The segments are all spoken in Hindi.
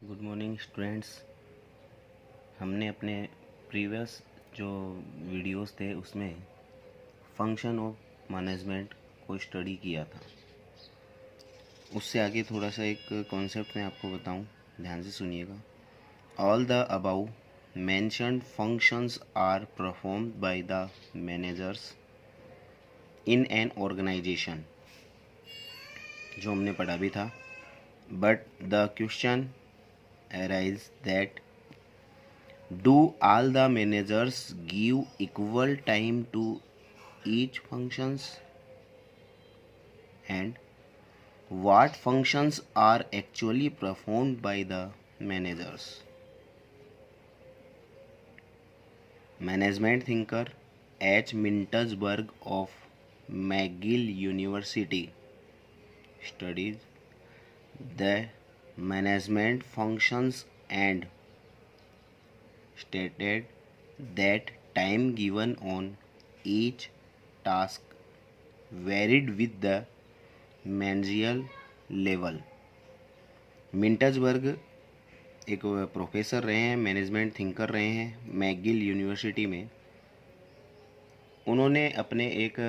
Good morning students. हमने अपने प्रीवियस जो वीडियोस थे उसमें फंक्शन ऑफ मैनेजमेंट को स्टडी किया था। उससे आगे थोड़ा सा एक कॉन्सेप्ट मैं आपको बताऊं, ध्यान से सुनिएगा। All the above mentioned functions are performed by the managers in an organisation, जो हमने पढ़ा भी था। But the question arise that do all the managers give equal time to each functions, and what functions are actually performed by the managers? Management thinker H. Mintersburg of McGill University studies the management functions and stated that time given on each task varied with the managerial level. मिंटर्सबर्ग एक प्रोफेसर रहे हैं, मैनेजमेंट थिंकर रहे हैं मैगिल यूनिवर्सिटी में। उन्होंने अपने एक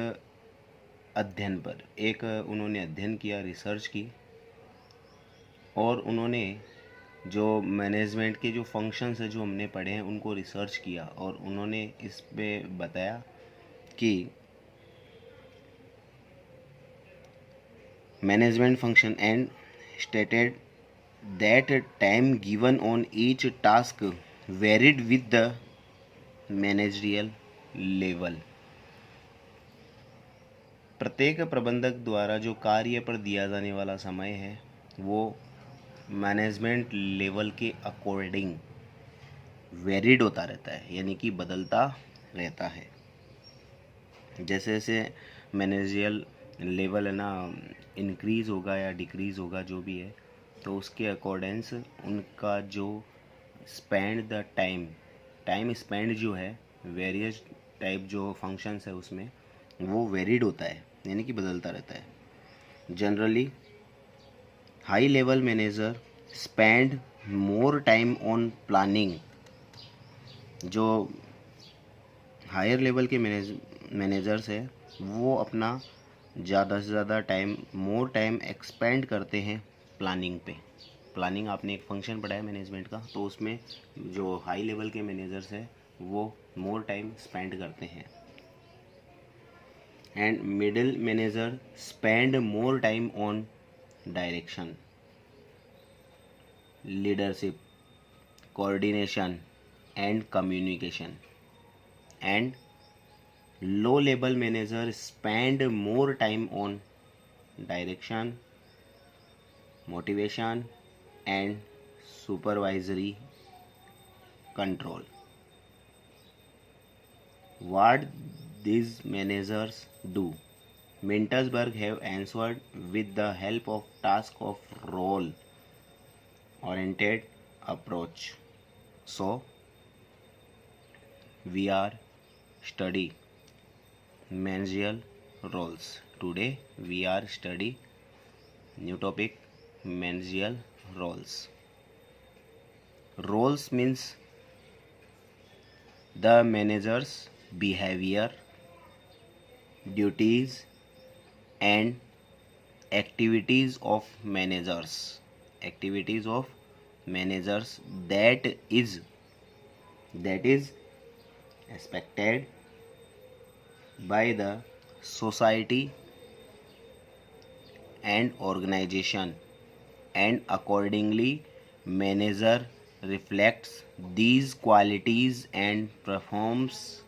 अध्ययन पर उन्होंने अध्ययन किया, रिसर्च की, और उन्होंने जो मैनेजमेंट के जो फंक्शंस है जो हमने पढ़े हैं उनको रिसर्च किया, और उन्होंने इस पे बताया कि management function and stated that time given on each task varied with the managerial level. प्रत्येक प्रबंधक द्वारा जो कार्य पर दिया जाने वाला समय है वो मैनेजमेंट लेवल के अकॉर्डिंग वेरिड होता रहता है, यानी कि बदलता रहता है। जैसे जैसे मैनेजरियल लेवल है ना इंक्रीज़ होगा या डिक्रीज़ होगा जो भी है, तो उसके अकॉर्डेंस उनका जो स्पेंड द टाइम स्पेंड जो है वेरियस टाइप जो फंक्शंस है उसमें वो वेरिड होता है, यानी कि बदलता रहता है। Generally high level manager spend more time on planning. जो हायर लेवल के मैनेजर्स है वो अपना ज़्यादा से ज़्यादा मोर टाइम एक्सपेंड करते हैं प्लानिंग पे। प्लानिंग आपने एक फंक्शन पढ़ा है मैनेजमेंट का, तो उसमें जो हाई लेवल के मैनेजर्स हैं वो मोर टाइम स्पेंड करते हैं। And middle manager spend more time on direction, leadership, coordination and communication. And low level manager spend more time on direction, motivation and supervisory control. What these managers do? Mintersburg have answered with the help of task of role oriented approach. So we are study managerial roles. Today we are study new topic, managerial roles. Roles means the manager's behavior, duties and activities of managers. Activities of managers that is expected by the society and organization, and accordingly manager reflects these qualities and performs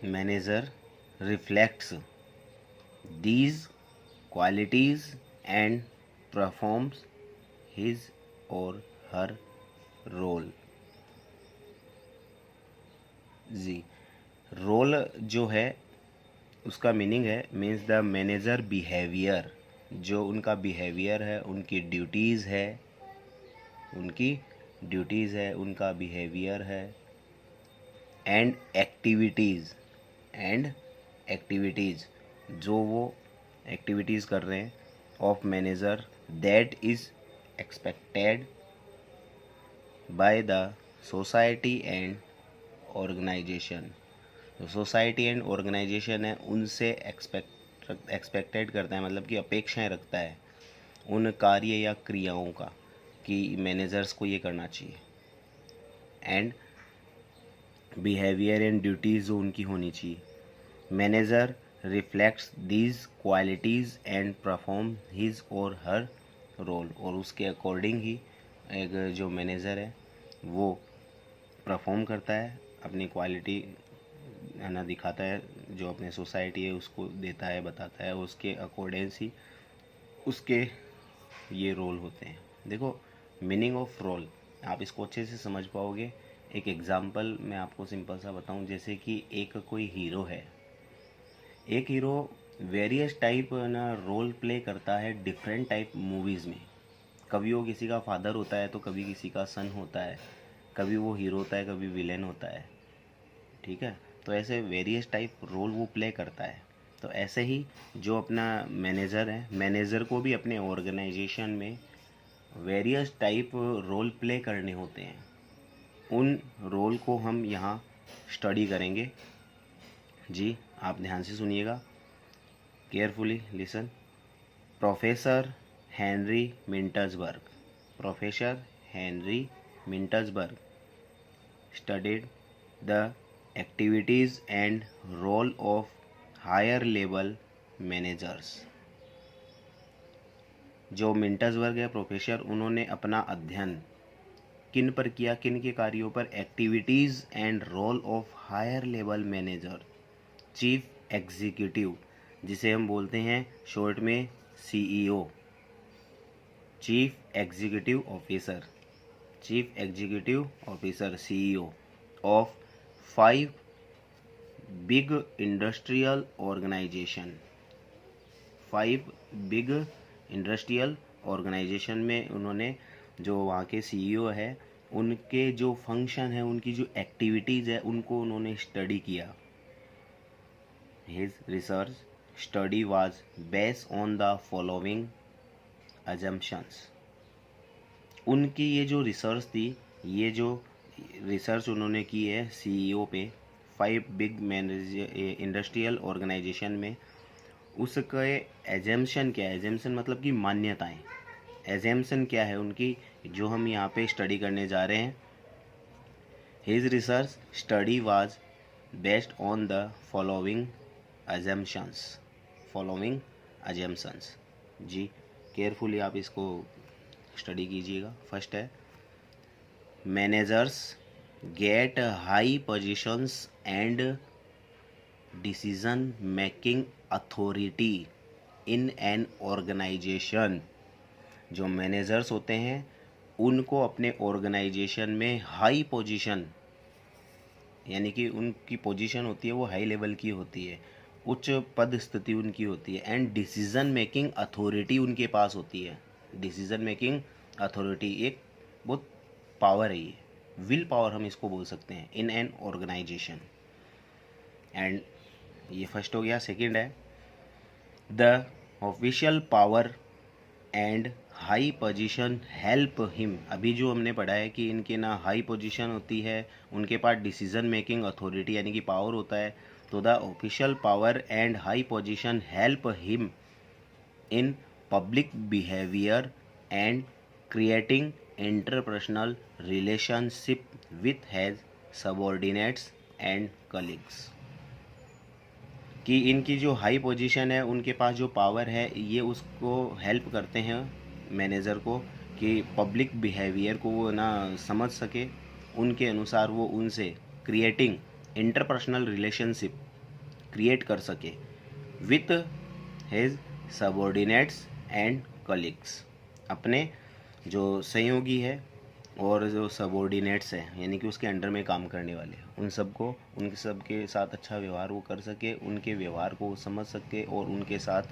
manager reflects these qualities and performs his or her role. जी, रोल जो है उसका मीनिंग है मीन्स द मैनेजर बिहेवियर, जो उनका बिहेवियर है, उनकी ड्यूटीज़ है, उनका बिहेवियर है, एंड एक्टिविटीज़ जो वो एक्टिविटीज़ कर रहे हैं of manager that is expected by the society and organisation. जो सोसाइटी एंड ऑर्गेनाइजेशन है उनसे एक्सपेक्टेड करता है, मतलब कि अपेक्षाएं रखता है उन कार्य या क्रियाओं का कि मैनेजर्स को ये करना चाहिए। एंड बिहेवियर एंड ड्यूटीज़ जो उनकी होनी चाहिए। Manager reflects these qualities and perform his और हर रोल, और उसके अकॉर्डिंग ही एक जो मैनेजर है वो परफॉर्म करता है, अपनी क्वालिटी है ना दिखाता है, जो अपने सोसाइटी है उसको देता है, बताता है, उसके अकॉर्डिंग ही उसके ये रोल होते हैं। देखो मीनिंग ऑफ रोल आप इसको अच्छे से समझ पाओगे। एक एग्जांपल मैं आपको सिंपल सा बताऊं, जैसे कि एक कोई हीरो है, एक हीरो वेरियस टाइप ना रोल प्ले करता है डिफरेंट टाइप मूवीज़ में। कभी वो किसी का फादर होता है तो कभी किसी का सन होता है, कभी वो हीरो होता है, कभी विलेन होता है, ठीक है। तो ऐसे वेरियस टाइप रोल वो प्ले करता है। तो ऐसे ही जो अपना मैनेजर है, मैनेजर को भी अपने ऑर्गेनाइजेशन में वेरियस टाइप रोल प्ले करने होते हैं। उन रोल को हम यहाँ स्टडी करेंगे। जी आप ध्यान से सुनिएगा, carefully listen. Professor Henry Mintzberg, professor Henry Mintzberg studied the activities and role of higher level managers। जो मिंटर्सबर्ग है प्रोफेसर, उन्होंने अपना अध्ययन किन पर किया, किन के कार्यों पर? Activities and role of higher level manager, chief executive, जिसे हम बोलते हैं शॉर्ट में CEO, chief executive officer, chief executive officer CEO of 5 big industrial organisation. 5 big industrial organisation में उन्होंने, जो वहाँ के सीईओ है, उनके जो फंक्शन है, उनकी जो एक्टिविटीज़ है, उनको उन्होंने स्टडी किया। His research study was based on the following assumptions. उनकी ये जो रिसर्च थी, ये जो रिसर्च उन्होंने की है सीईओ पे 5 बिग इंडस्ट्रियल ऑर्गेनाइजेशन में, उसका एजम्पशन क्या है? एजम्पशन मतलब कि मान्यताएं। एजम्पशन क्या है उनकी, जो हम यहाँ पे स्टडी करने जा रहे हैं? His research study was based on the following assumptions, following assumptions. जी केयरफुली आप इसको स्टडी कीजिएगा। फर्स्ट है, managers get high positions and decision making authority in an organisation. जो मैनेजर्स होते हैं उनको अपने ऑर्गेनाइजेशन में हाई पोजीशन, यानी कि उनकी पोजीशन होती है वो हाई लेवल की होती है, उच्च पद स्थिति उनकी होती है, एंड डिसीजन मेकिंग अथॉरिटी उनके पास होती है। डिसीजन मेकिंग अथॉरिटी एक बहुत पावर है, ये विल पावर हम इसको बोल सकते हैं इन एन ऑर्गेनाइजेशन। एंड ये फर्स्ट हो गया। सेकंड है, the official power and high position help him. अभी जो हमने पढ़ा है कि इनके ना हाई पोजीशन होती है, उनके पास डिसीजन मेकिंग अथॉरिटी यानी कि पावर होता है, तो the official power and high position help him in public behaviour and creating interpersonal relationship with has subordinates and colleagues. कि इनकी जो हाई पोजीशन है, उनके पास जो पावर है, ये उसको हेल्प करते हैं मैनेजर को कि पब्लिक बिहेवियर को वो ना समझ सके, उनके अनुसार वो उनसे क्रिएटिंग इंटरपर्सनल रिलेशनशिप क्रिएट कर सके with his subordinates and colleagues. अपने जो सहयोगी है और जो सबॉर्डिनेट्स हैं, यानी कि उसके अंडर में काम करने वाले, उन सबको, उनके सब के साथ अच्छा व्यवहार वो कर सके, उनके व्यवहार को वो समझ सके, और उनके साथ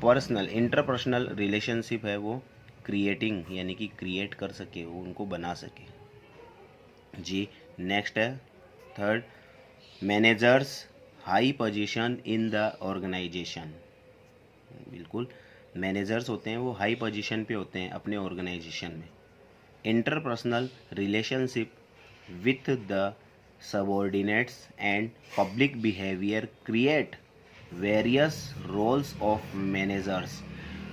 पर्सनल इंटरपर्सनल रिलेशनशिप है वो क्रिएटिंग यानी कि क्रिएट कर सके, वो उनको बना सके। जी नेक्स्ट है third, managers high position in the organisation. बिल्कुल मैनेजर्स होते हैं वो हाई पोजीशन पे होते हैं अपने ऑर्गेनाइजेशन में। interpersonal relationship with the subordinates and public behavior create various roles of managers।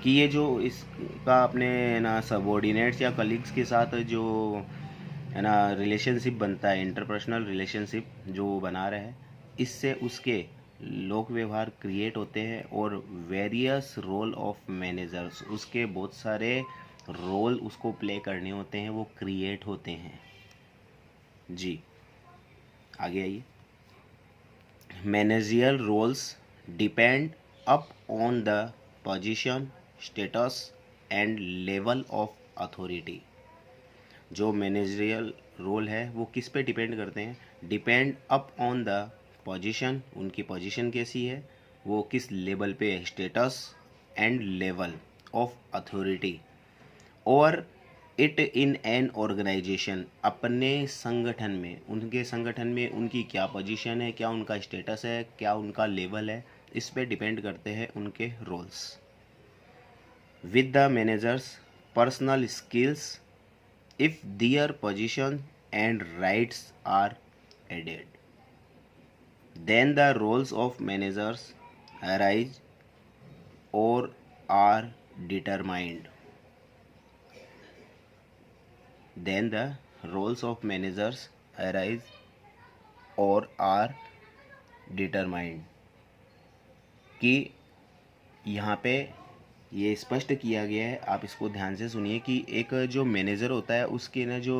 कि ये जो इसका अपने ना सबॉर्डिनेट्स या कलीग्स के साथ जो है ना रिलेशनशिप बनता है, इंटरपर्सनल रिलेशनशिप जो बना रहा है, इससे उसके लोक व्यवहार क्रिएट होते हैं और वेरियस रोल ऑफ मैनेजर्स, उसके बहुत सारे रोल उसको प्ले करने होते हैं, वो क्रिएट होते हैं। जी आगे आइए। Managerial roles depend up on the position, status and level of authority. जो मैनेजरियल रोल है वो किस पे डिपेंड करते हैं? Depend up on the position, उनकी पोजीशन कैसी है, वो किस लेवल पे है, status and level of authority, और इट इन एन ऑर्गेनाइजेशन, अपने संगठन में, उनके संगठन में उनकी क्या पोजीशन है, क्या उनका स्टेटस है, क्या उनका लेवल है, इस पे डिपेंड करते हैं उनके roles. With the managers personal skills if their position and rights are added, then the roles of managers arise or are determined. Then the roles of managers arise or are determined। कि यहाँ पे ये स्पष्ट किया गया है, आप इसको ध्यान से सुनिए कि एक जो मैनेजर होता है उसकी ना जो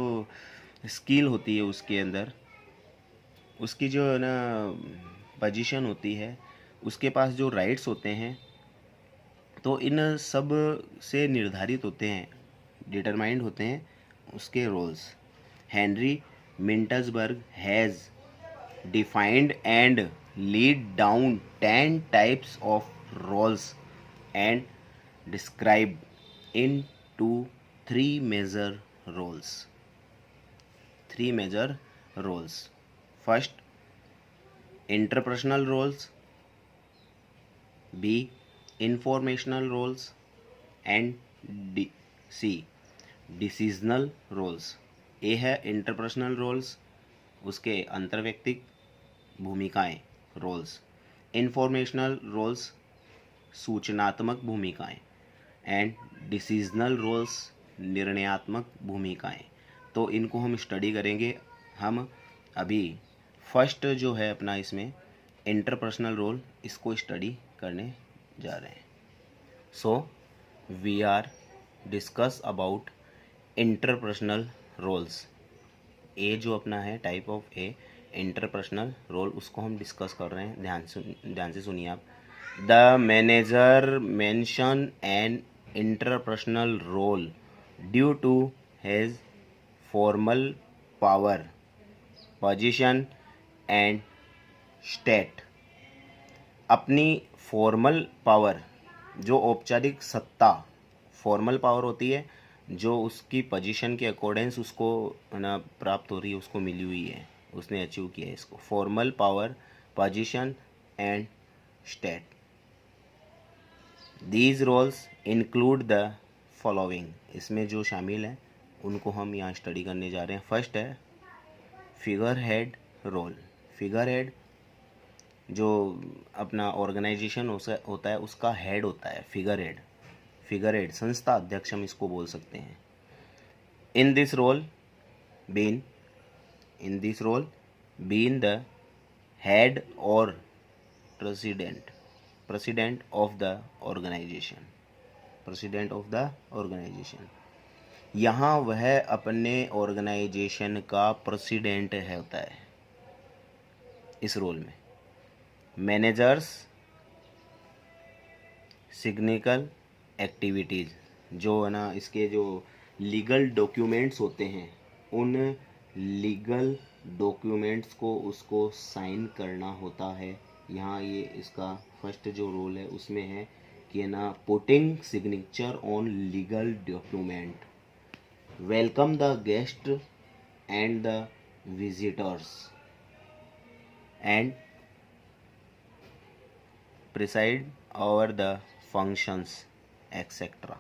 स्किल होती है, उसके अंदर उसकी जो ना पोजीशन होती है, उसके पास जो राइट्स होते हैं, तो इन सब से निर्धारित होते हैं, डिटरमाइंड होते हैं उसके roles. Henry Mintzberg has defined and lead down 10 types of roles and described into three major roles. Three major roles. First, interpersonal roles. B, informational roles. And C, decisional roles। A है interpersonal roles, उसके अंतर्व्यक्तिक भूमिकाएं, रोल्स। इंफॉर्मेशनल रोल्स, सूचनात्मक भूमिकाएं। एंड डिसीजनल रोल्स, निर्णयात्मक भूमिकाएं। तो इनको हम स्टडी करेंगे। हम अभी फर्स्ट जो है अपना इसमें इंटरपर्सनल रोल, इसको स्टडी करने जा रहे हैं। So we are discuss about interpersonal roles. Uh जो अपना है type of a interpersonal role, उसको हम डिस्कस कर रहे हैं। ध्यान से सुनिए आप। The manager mention an interpersonal role due to his formal power, position and state। अपनी फॉर्मल पावर, जो औपचारिक सत्ता, फॉर्मल पावर होती है जो उसकी पोजीशन के अकॉर्डेंस उसको ना प्राप्त हो रही है, उसको मिली हुई है, उसने अचीव किया है इसको। Formal power, position and state. These roles include the following. इसमें जो शामिल हैं उनको हम यहाँ स्टडी करने जा रहे हैं। फर्स्ट है figure head role. Figure head जो अपना ऑर्गेनाइजेशन होता है उसका हेड होता है फिगर हेड। फिगर हेड संस्था अध्यक्ष हम इसको बोल सकते हैं। In this role been the head और प्रेसिडेंट ऑफ द ऑर्गेनाइजेशन। यहाँ वह अपने ऑर्गेनाइजेशन का प्रेसिडेंट है होता है इस रोल में। मैनेजर्स सिग्निकल एक्टिविटीज़, जो है ना इसके जो लीगल डॉक्यूमेंट्स होते हैं, उन लीगल डॉक्यूमेंट्स को उसको साइन करना होता है। यहाँ ये इसका फर्स्ट जो रोल है उसमें है कि ना putting signature on legal document, welcome the guest and the visitors and preside over the functions etcetera.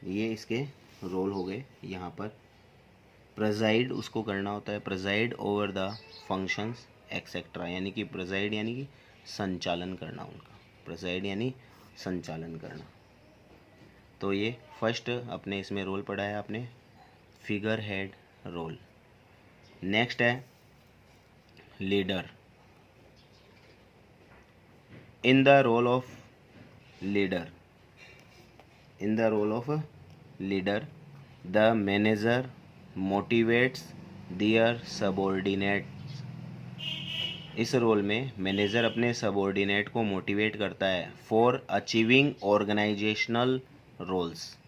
ये इसके रोल हो गए यहाँ पर। प्रेजाइड उसको करना होता है, preside over the functions etcetera, यानी कि प्रेजाइड यानी कि संचालन करना उनका, प्रेजाइड यानी संचालन करना। तो ये फर्स्ट अपने इसमें रोल पढ़ा है आपने, फिगर हेड रोल। नेक्स्ट है leader. In the role of leader, in the role of leader the manager motivates their subordinates. इस रोल में मैनेजर अपने सबॉर्डिनेट को मोटिवेट करता है for achieving organisational roles.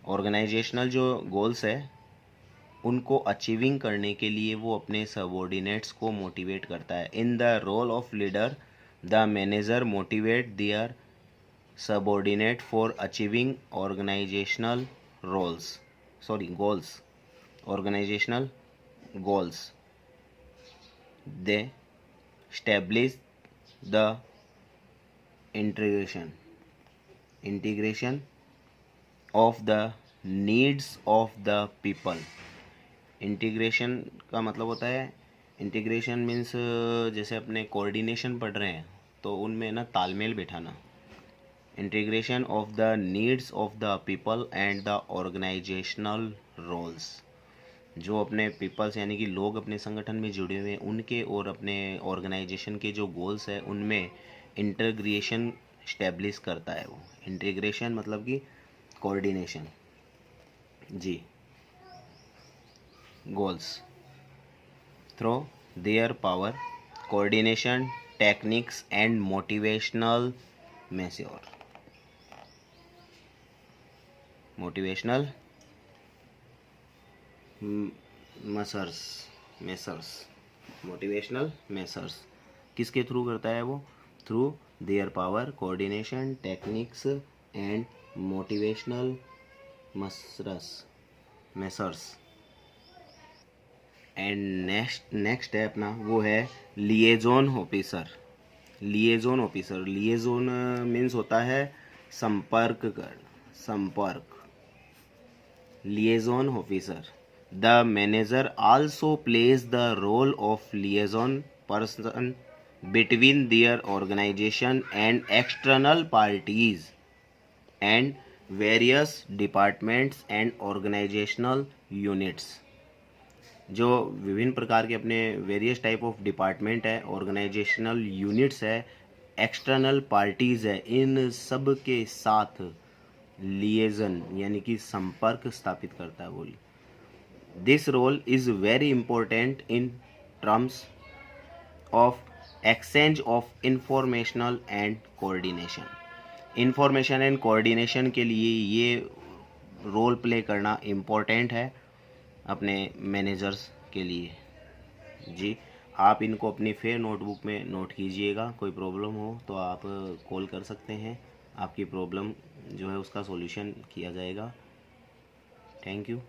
Organisational जो गोल्स है उनको अचीविंग करने के लिए वो अपने सबॉर्डिनेट्स को मोटिवेट करता है। In the role of leader the manager motivate their subordinate for achieving organisational goals, organizational goals. They establish the integration of the needs of the people. Integration का मतलब होता है, इंटीग्रेशन मीन्स जैसे अपने कोऑर्डिनेशन पढ़ रहे हैं तो उनमें ना तालमेल बैठाना। Integration of the needs of the people and the organisational roles. जो अपने पीपल्स यानी कि लोग अपने संगठन में जुड़े हुए हैं उनके और अपने ऑर्गेनाइजेशन के जो गोल्स है उनमें इंटीग्रेशन स्टैब्लिश करता है वो। इंटीग्रेशन मतलब कि कोऑर्डिनेशन जी, goals through their power coordination techniques and motivational motivational measures किसके थ्रू करता है वो? Through their power coordination techniques and motivational measures. And next है अपना वो है लिएजोन ऑफिसर। लिएजोन मीन्स होता है संपर्क। Liaison officer the manager also plays the role of liaison person between their organisation and external parties and various departments and organisational units. जो विभिन्न प्रकार के अपने वेरियस टाइप ऑफ डिपार्टमेंट है, ऑर्गेनाइजेशनल यूनिट्स है, एक्सटर्नल पार्टीज है, इन सब के साथ लिएजन यानी कि संपर्क स्थापित करता है। बोली this role is very important in terms of exchange of informational and coordination. Information and coordination के लिए ये रोल प्ले करना इम्पोर्टेंट है अपने मैनेजर्स के लिए जी। आप इनको अपनी फेयर नोटबुक में नोट कीजिएगा। कोई प्रॉब्लम हो तो आप कॉल कर सकते हैं, आपकी प्रॉब्लम जो है उसका सॉल्यूशन किया जाएगा। Thank you.